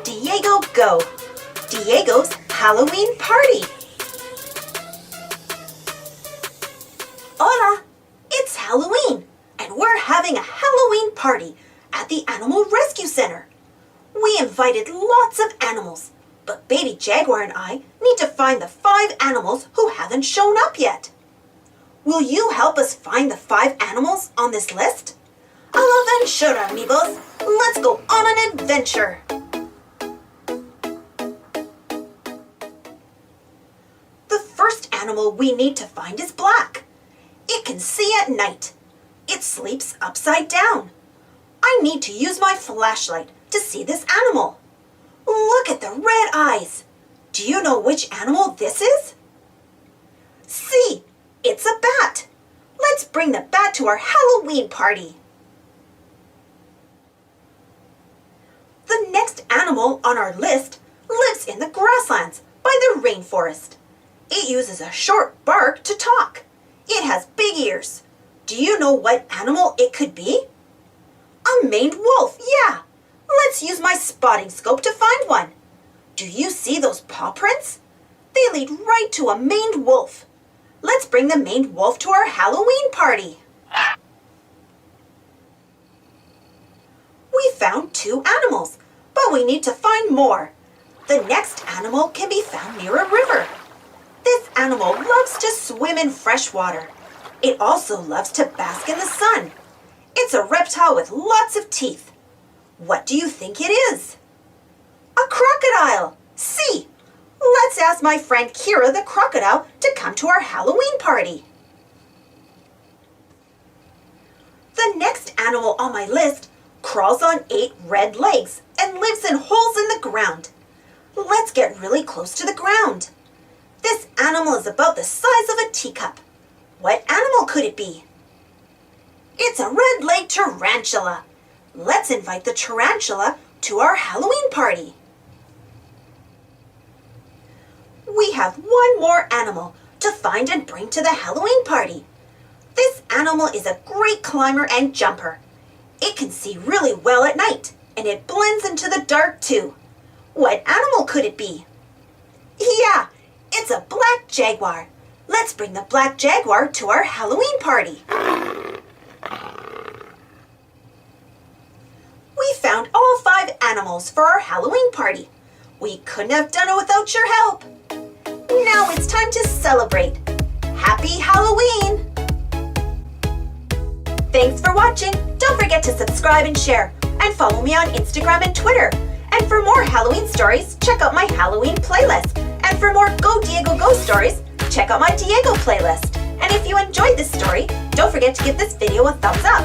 Go Diego Go! Diego's Halloween Party! Hola! It's Halloween, and we're having a Halloween party at the Animal Rescue Center. We invited lots of animals, but Baby Jaguar and I need to find the 5 animals who haven't shown up yet. Will you help us find the 5 animals on this list? A la aventura, amigos! Let's go on an adventure! The first animal we need to find is black. It can see at night. It sleeps upside down. I need to use my flashlight to see this animal. Look at the red eyes. Do you know which animal this is? See, it's a bat. Let's bring the bat to our Halloween party. The next animal on our list lives in the grasslands by the rainforest. It uses a short bark to talk. It has big ears. Do you know what animal it could be? A maned wolf, yeah. Let's use my spotting scope to find one. Do you see those paw prints? They lead right to a maned wolf. Let's bring the maned wolf to our Halloween party. We found 2 animals, but we need to find more. The next animal can be found near a river. This animal loves to swim in fresh water. It also loves to bask in the sun. It's a reptile with lots of teeth. What do you think it is? A crocodile! See! Let's ask my friend Kira the crocodile to come to our Halloween party. The next animal on my list crawls on 8 red legs and lives in holes in the ground. Let's get really close to the ground. This animal is about the size of a teacup. What animal could it be? It's a red-legged tarantula. Let's invite the tarantula to our Halloween party. We have one more animal to find and bring to the Halloween party. This animal is a great climber and jumper. It can see really well at night, and it blends into the dark too. What animal could it be? Yeah, it's a black jaguar. Let's bring the black jaguar to our Halloween party. We found all 5 animals for our Halloween party. We couldn't have done it without your help. Now it's time to celebrate. Happy Halloween! Thanks for watching. Don't forget to subscribe and share, and follow me on Instagram and Twitter. And for more Halloween stories, check out my Halloween playlist. And for more Go Diego Go stories, check out my Diego playlist. And if you enjoyed this story, don't forget to give this video a thumbs up.